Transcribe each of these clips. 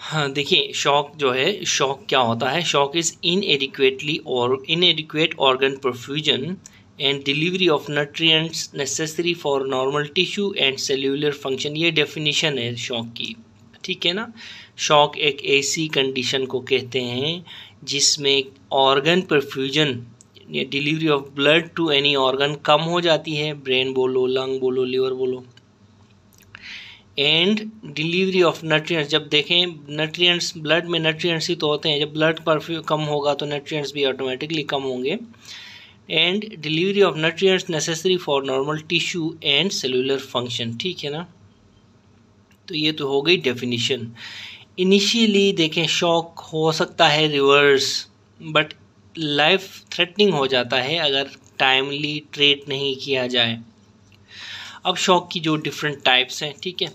हाँ, देखिए शॉक जो है, शॉक क्या होता है? Shock is इनएडिक्वेट organ perfusion and delivery of nutrients necessary for normal tissue and cellular function. ये डेफिनेशन है शॉक की, ठीक है ना। शॉक एक ऐसी कंडीशन को कहते हैं जिसमें ऑर्गन परफ्यूजन या delivery of blood to any organ कम हो जाती है, ब्रेन बोलो, लंग बोलो, लिवर बोलो, एंड डिलीवरी ऑफ न्यूट्रिएंट्स। जब देखें न्यूट्रिएंट्स, ब्लड में न्यूट्रिएंट्स ही तो होते हैं, जब ब्लड परफ्यू कम होगा तो न्यूट्रिएंट्स भी ऑटोमेटिकली कम होंगे। And delivery of nutrients necessary for normal tissue and cellular function, ठीक है ना। तो ये तो हो गई डेफिनेशन। इनिशियली देखें शॉक हो सकता है रिवर्स, बट लाइफ थ्रेटनिंग हो जाता है अगर टाइमली ट्रीट नहीं किया जाए। अब शॉक की जो डिफरेंट टाइप्स हैं, ठीक है।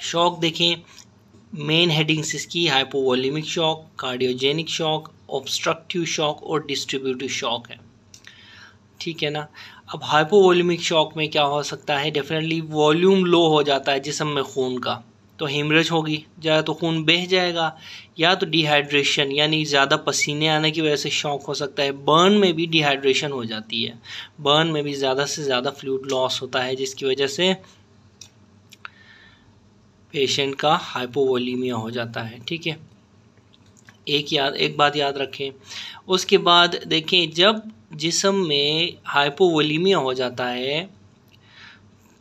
शॉक देखें, मेन हेडिंग्स इसकी hypovolaemic shock, cardiogenic shock, obstructive shock और डिस्ट्रीब्यूटिव शॉक है, ठीक है ना। अब हाइपोवॉल्यूमिक शॉक में क्या हो सकता है? डेफिनेटली वॉल्यूम लो हो जाता है जिस्म में खून का, तो हेमरेज होगी, या तो खून बह जाएगा, या तो डिहाइड्रेशन यानी ज़्यादा पसीने आने की वजह से शॉक हो सकता है। बर्न में भी डिहाइड्रेशन हो जाती है, बर्न में भी ज़्यादा से ज़्यादा फ्लूइड लॉस होता है, जिसकी वजह से पेशेंट का हाइपोवॉलीमिया हो जाता है, ठीक है। एक बात याद रखें। उसके बाद देखें, जब जिस्म में हाइपोवॉलीमिया हो जाता है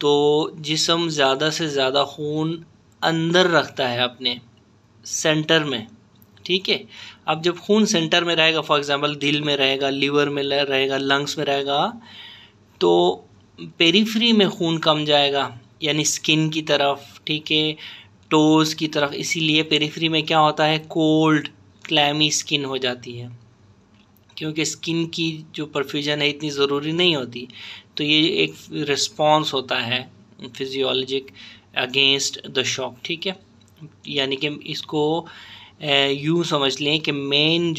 तो जिस्म ज़्यादा से ज़्यादा खून अंदर रखता है अपने सेंटर में, ठीक है। अब जब खून सेंटर में रहेगा, फॉर एग्जांपल दिल में रहेगा, लिवर में रहेगा, लंग्स में रहेगा, तो पेरिफेरी में खून कम जाएगा, यानी स्किन की तरफ, ठीक है, टोज़ की तरफ। इसीलिए पेरिफेरी में क्या होता है? कोल्ड क्लैमी स्किन हो जाती है, क्योंकि स्किन की जो परफ्यूजन है इतनी ज़रूरी नहीं होती। तो ये एक रिस्पॉन्स होता है फिजियोलॉजिक अगेंस्ट द शॉक, ठीक है। यानी कि इसको यूँ समझ लें कि मेन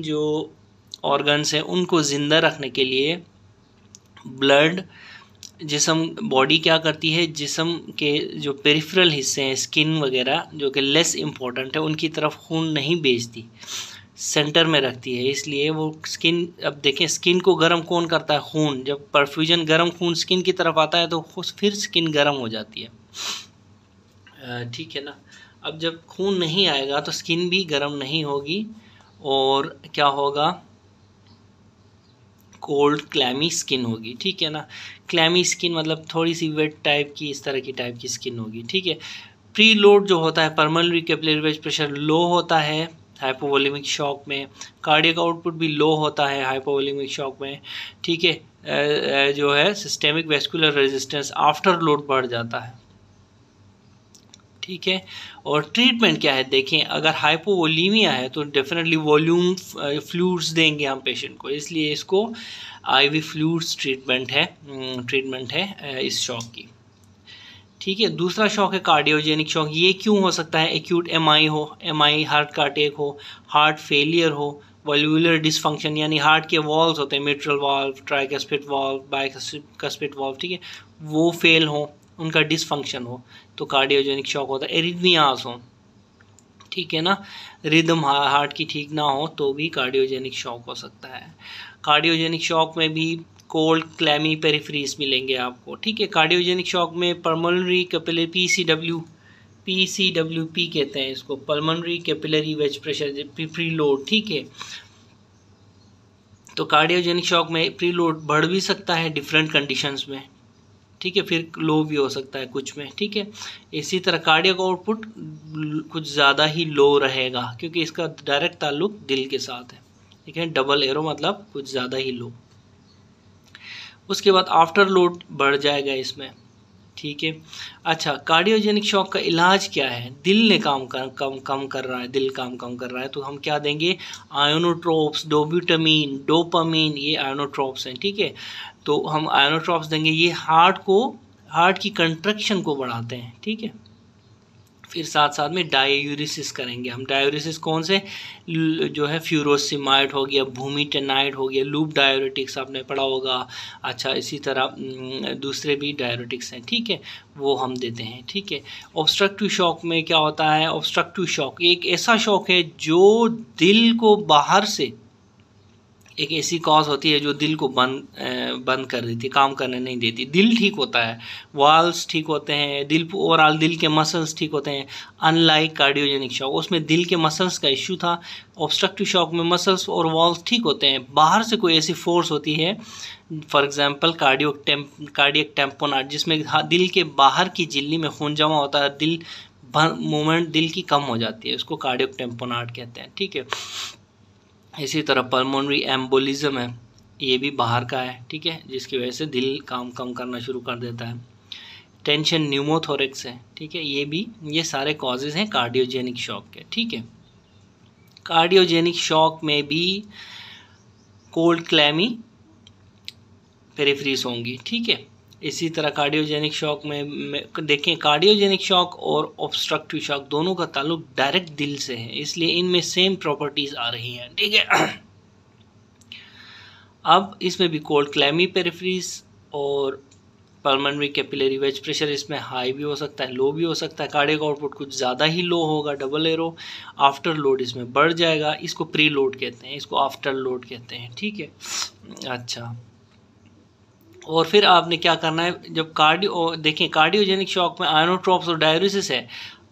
जो ऑर्गन्स हैं उनको ज़िंदा रखने के लिए ब्लड, जिस्म, बॉडी क्या करती है, जिस्म के जो पेरिफेरल हिस्से हैं, स्किन वगैरह जो कि लेस इम्पोर्टेंट है, उनकी तरफ खून नहीं भेजती, सेंटर में रखती है। इसलिए वो स्किन, अब देखें स्किन को गर्म कौन करता है? खून। जब परफ्यूजन गर्म खून स्किन की तरफ आता है तो फिर स्किन गर्म हो जाती है, ठीक है ना। अब जब खून नहीं आएगा तो स्किन भी गर्म नहीं होगी, और क्या होगा? कोल्ड क्लैमी स्किन होगी, ठीक है ना। क्लैमी स्किन मतलब थोड़ी सी वेट टाइप की, इस तरह की टाइप की स्किन होगी, ठीक है। प्री लोड जो होता है, pulmonary capillary wedge pressure low होता है हाइपोवॉल्यूमिक शॉक में, कार्डियक आउटपुट भी लो होता है हाइपोवॉल्यूमिक शॉक में, ठीक है। जो है systemic vascular resistance after load बढ़ जाता है, ठीक है। और ट्रीटमेंट क्या है? देखें, अगर हाइपोवॉलीमिया है तो डेफिनेटली वॉल्यूम फ्लूइड्स देंगे हम पेशेंट को, इसलिए इसको आईवी फ्लूइड्स ट्रीटमेंट है इस शॉक की, ठीक है। दूसरा शॉक है कार्डियोजेनिक शॉक। ये क्यों हो सकता है? एक्यूट एमआई हो, एमआई हार्ट का अटैक हो, हार्ट फेलियर हो, वॉल्वुलर डिसफंक्शन यानी हार्ट के वॉल्व्स होते हैं, mitral valve, tricuspid valve, bicuspid valve, ठीक है, वो फेल हो, उनका डिसफंक्शन हो तो कार्डियोजेनिक शॉक होता है। एरिथमियास हो, ठीक है ना, रिदम हार्ट की ठीक ना हो तो भी कार्डियोजेनिक शॉक हो सकता है। कार्डियोजेनिक शॉक में भी कोल्ड क्लैमी पेरिफेरीज मिलेंगे आपको, ठीक है। कार्डियोजेनिक शॉक में पल्मोनरी कैपिलरी पीसीडब्ल्यूपी कहते हैं इसको, pulmonary capillary wedge pressure preload, ठीक है। तो कार्डियोजेनिक शॉक में प्री लोड बढ़ भी सकता है डिफरेंट कंडीशंस में, ठीक है, फिर लो भी हो सकता है कुछ में, ठीक है। इसी तरह कार्डियक आउटपुट कुछ ज़्यादा ही लो रहेगा क्योंकि इसका डायरेक्ट ताल्लुक दिल के साथ है, ठीक है। डबल एरो मतलब कुछ ज़्यादा ही लो। उसके बाद आफ्टर लोड बढ़ जाएगा इसमें, ठीक है। अच्छा, कार्डियोजेनिक शॉक का इलाज क्या है? दिल ने कम कर रहा है, दिल काम कम कर रहा है तो हम क्या देंगे? आयोनोट्रोप्स, डोब्यूटामीन, डोपामीन, ये आयोनोट्रोप्स हैं, ठीक है। तो हम आयोनोट्रोप्स देंगे, ये हार्ट की कंट्रक्शन को बढ़ाते हैं, ठीक है। फिर साथ साथ में डायूरिसिस करेंगे हम। डायूरिसिस कौन से, जो है फ्यूरोसिमाइड हो गया, भूमिटेनाइड हो गया, लूप डायूरेटिक्स आपने पढ़ा होगा। अच्छा, इसी तरह दूसरे भी डायूरेटिक्स हैं, ठीक है, वो हम देते हैं, ठीक है। ऑब्स्ट्रक्टिव शॉक में क्या होता है, ऑब्स्ट्रक्टिव शॉक एक ऐसा शॉक है जो दिल को बाहर से, एक ऐसी कॉज होती है जो दिल को बंद कर देती है, काम करने नहीं देती। दिल ठीक होता है, वाल्व्स ठीक होते हैं, दिल ओवरऑल दिल के मसल्स ठीक होते हैं, अनलाइक कार्डियोजेनिक शॉक उसमें दिल के मसल्स का इश्यू था। ऑब्स्ट्रक्टिव शॉक में मसल्स और वाल्व्स ठीक होते हैं, बाहर से कोई ऐसी फोर्स होती है, फॉर एग्जांपल कार्डियक टेम्पोनाट, जिसमें दिल के बाहर की झिल्ली में खून जमा होता है, दिल मूवमेंट दिल की कम हो जाती है, उसको कार्डियक टेम्पोनाट कहते हैं, ठीक है। इसी तरह पल्मोनरी एम्बोलिज्म है, ये भी बाहर का है, ठीक है, जिसकी वजह से दिल काम कम करना शुरू कर देता है। टेंशन न्यूमोथोरेक्स है, ठीक है, ये सारे कॉजेज़ हैं कार्डियोजेनिक शॉक के, ठीक है। कार्डियोजेनिक शॉक में भी कोल्ड क्लैमी पेरिफेरीज होंगी, ठीक है। इसी तरह कार्डियोजेनिक शॉक में देखें, कार्डियोजेनिक शॉक और ऑब्स्ट्रक्टिव शॉक दोनों का ताल्लुक डायरेक्ट दिल से है, इसलिए इनमें सेम प्रॉपर्टीज आ रही हैं, ठीक है। अब इसमें भी कोल्ड क्लैमी पेरिफेरीज और पल्मोनरी कैपिलरी वेज प्रेशर, इसमें हाई भी हो सकता है, लो भी हो सकता है। कार्डियक आउटपुट कुछ ज़्यादा ही लो होगा, डबल एरो। आफ्टर लोड इसमें बढ़ जाएगा, इसको प्री लोड कहते हैं, इसको आफ्टर लोड कहते हैं, ठीक है। अच्छा, और फिर आपने क्या करना है, जब देखें कार्डियोजेनिक शॉक में आयोनोट्रॉप्स और डायूरेसिस है,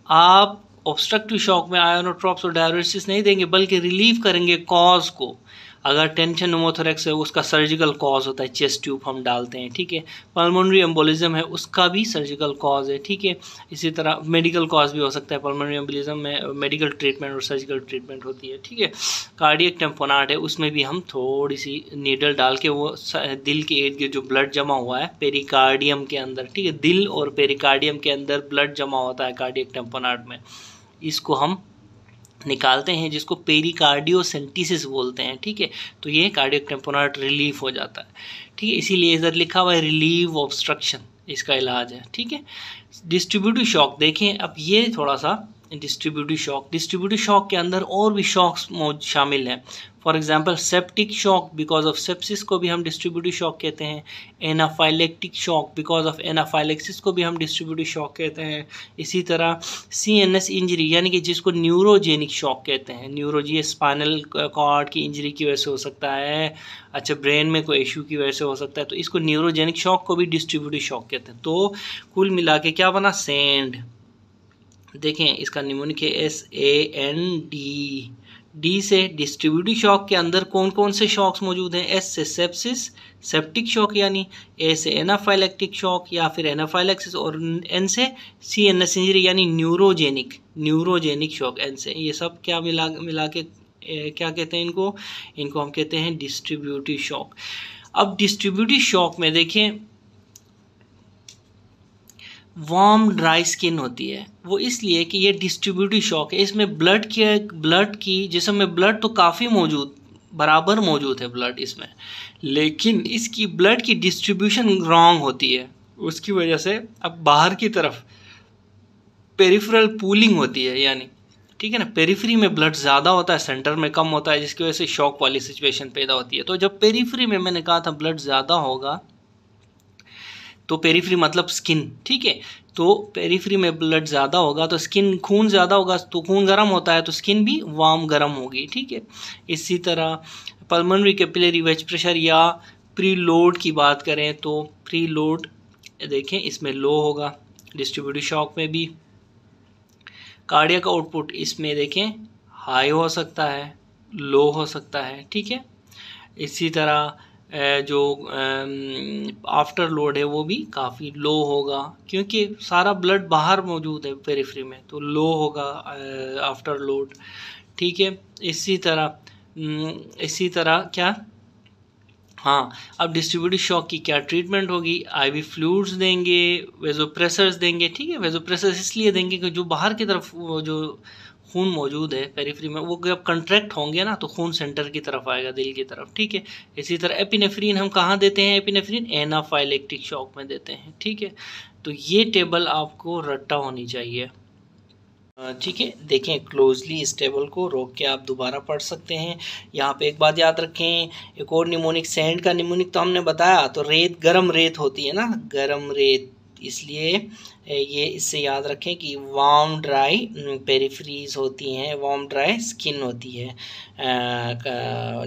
आप ऑब्स्ट्रक्टिव शॉक में आयोनोट्रॉप्स और डायूरेसिस नहीं देंगे, बल्कि रिलीव करेंगे कॉज को। अगर टेंशन न्यूमोथोरेक्स है, उसका सर्जिकल कॉज होता है, चेस्ट ट्यूब हम डालते हैं, ठीक है। पल्मोनरी एम्बोलिज्म है, उसका भी सर्जिकल कॉज है, ठीक है। इसी तरह मेडिकल कॉज भी हो सकता है, पल्मोनरी एम्बोलिज्म में मेडिकल ट्रीटमेंट और सर्जिकल ट्रीटमेंट होती है, ठीक है। कार्डियक टेम्पोनाट है, उसमें भी हम थोड़ी सी नीडल डाल के वो दिल के इर्द गिर्द जो ब्लड जमा हुआ है पेरिकार्डियम के अंदर, ठीक है, दिल और पेरिकार्डियम के अंदर ब्लड जमा होता है कार्डियक टेम्पोनाट में, इसको हम निकालते हैं, जिसको पेरिकार्डियोसेंटिसिस बोलते हैं, ठीक है। तो ये कार्डियक टेम्पोनाट रिलीफ हो जाता है, ठीक है, इसीलिए इधर लिखा हुआ है रिलीव ऑब्स्ट्रक्शन, इसका इलाज है, ठीक है। डिस्ट्रीब्यूटिव शॉक देखें, अब ये थोड़ा सा डिस्ट्रीब्यूटिव शॉक के अंदर और भी शॉक्स शामिल हैं। For example septic shock because of sepsis को भी हम डिस्ट्रीब्यूटिव शॉक कहते हैं। Anaphylactic shock because of anaphylaxis को भी हम डिस्ट्रीब्यूटिव शॉक कहते हैं। इसी तरह CNS इंजरी, यानी कि जिसको न्यूरोजेनिक शॉक कहते हैं, न्यूरोजी स्पाइनल कॉर्ड की इंजरी की वजह से हो सकता है, अच्छा ब्रेन में कोई इशू की वजह से हो सकता है, तो इसको न्यूरोजेनिक शॉक को भी डिस्ट्रीब्यूटिव शॉक कहते हैं। तो कुल मिला के क्या बना, सैंड। देखें इसका निमोनिक है SAND। डी से डिस्ट्रीब्यूटिव शॉक के अंदर कौन कौन से शॉक्स मौजूद हैं, S से सेप्सिस सेप्टिक शॉक, यानी A से एनाफाइलेक्टिक शॉक या फिर एनाफाइलेक्सिस, और N से CNS इंजरी यानी न्यूरोजेनिक शॉक, N से। ये सब क्या मिला के क्या कहते हैं इनको हम कहते हैं डिस्ट्रीब्यूटिव शॉक। अब डिस्ट्रीब्यूटिव शॉक में देखें वार्म ड्राई स्किन होती है, वो इसलिए कि ये डिस्ट्रीब्यूटिव शॉक है, इसमें ब्लड की जिस्म में ब्लड तो काफ़ी बराबर मौजूद है ब्लड इसमें, लेकिन इसकी ब्लड की डिस्ट्रीब्यूशन रॉन्ग होती है, उसकी वजह से अब बाहर की तरफ पेरिफेरल पूलिंग होती है, यानी ठीक है ना, पेरिफेरी में ब्लड ज़्यादा होता है, सेंटर में कम होता है, जिसकी वजह से शॉक वाली सिचुएशन पैदा होती है। तो जब पेरिफेरी में मैंने कहा था ब्लड ज़्यादा होगा, तो पेरिफेरी मतलब स्किन, ठीक है, तो पेरिफेरी में ब्लड ज़्यादा होगा तो स्किन, खून ज़्यादा होगा तो खून गर्म होता है, तो स्किन भी वार्म गर्म होगी, ठीक है। इसी तरह पल्मोनरी कैपिलरी वेज प्रेशर या प्री लोड की बात करें तो प्री लोड देखें इसमें लो होगा, डिस्ट्रीब्यूटिव शॉक में भी। कार्डियक आउटपुट इसमें देखें हाई हो सकता है, लो हो सकता है, ठीक है। इसी तरह जो आफ्टर लोड है वो भी काफ़ी लो होगा, क्योंकि सारा ब्लड बाहर मौजूद है पेरिफेरी में, तो लो होगा आफ्टर लोड, ठीक है। इसी तरह क्या, हाँ, अब डिस्ट्रीब्यूटिव शॉक की क्या ट्रीटमेंट होगी, IV फ्लूइड्स देंगे, वेजोप्रेसर्स देंगे, ठीक है। वेजोप्रेसर्स इसलिए देंगे कि जो बाहर की तरफ वो जो खून मौजूद है पेरिफेरी में, वो जब कंट्रैक्ट होंगे ना तो खून सेंटर की तरफ आएगा, दिल की तरफ, ठीक है। इसी तरह एपिनेफ्रीन हम कहाँ देते हैं, एपिनेफ्रीन एनाफाइलेक्टिक शॉक में देते हैं, ठीक है। तो ये टेबल आपको रट्टा होनी चाहिए, ठीक है, देखें क्लोजली इस टेबल को रोक के आप दोबारा पढ़ सकते हैं। यहाँ पे एक बात याद रखें, एक और निमोनिक, सैंड का निमोनिक तो हमने बताया, तो रेत गर्म रेत होती है ना, गर्म रेत, इसलिए ये इससे याद रखें कि वार्म ड्राई पेरिफेरीज होती हैं, वार्म ड्राई स्किन होती है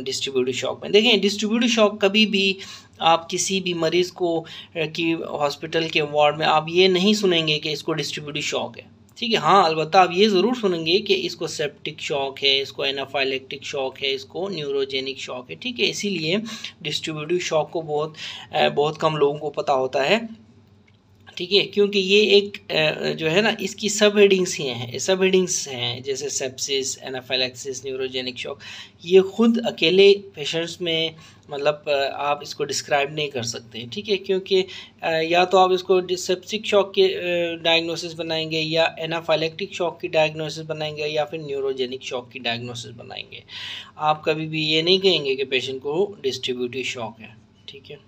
डिस्ट्रीब्यूटिव शॉक में। देखें डिस्ट्रीब्यूटिव शॉक कभी भी आप किसी भी मरीज़ को की हॉस्पिटल के वार्ड में आप ये नहीं सुनेंगे कि इसको डिस्ट्रीब्यूटिव शॉक है, ठीक है। हाँ, अलबत्ता आप ये ज़रूर सुनेंगे कि इसको सेप्टिक शॉक है, इसको एनाफाइलेक्टिक शॉक है, इसको न्यूरोजेनिक शॉक है, ठीक है। इसीलिए डिस्ट्रीब्यूटिव शॉक को बहुत कम लोगों को पता होता है, ठीक है, क्योंकि ये एक जो है ना, इसकी सब हेडिंग्स हैं जैसे सेप्सिस, एनाफाइलेक्सिस, न्यूरोजेनिक शॉक। ये खुद अकेले पेशेंट्स में मतलब आप इसको डिस्क्राइब नहीं कर सकते, ठीक है, क्योंकि या तो आप इसको सेप्सिक शॉक के डायग्नोसिस बनाएंगे, या एनाफाइलेक्टिक शॉक की डायग्नोसिस बनाएंगे, या फिर न्यूरोजेनिक शॉक की डायग्नोसिस बनाएंगे। आप कभी भी ये नहीं कहेंगे कि पेशेंट को डिस्ट्रीब्यूटिव शॉक है, ठीक है।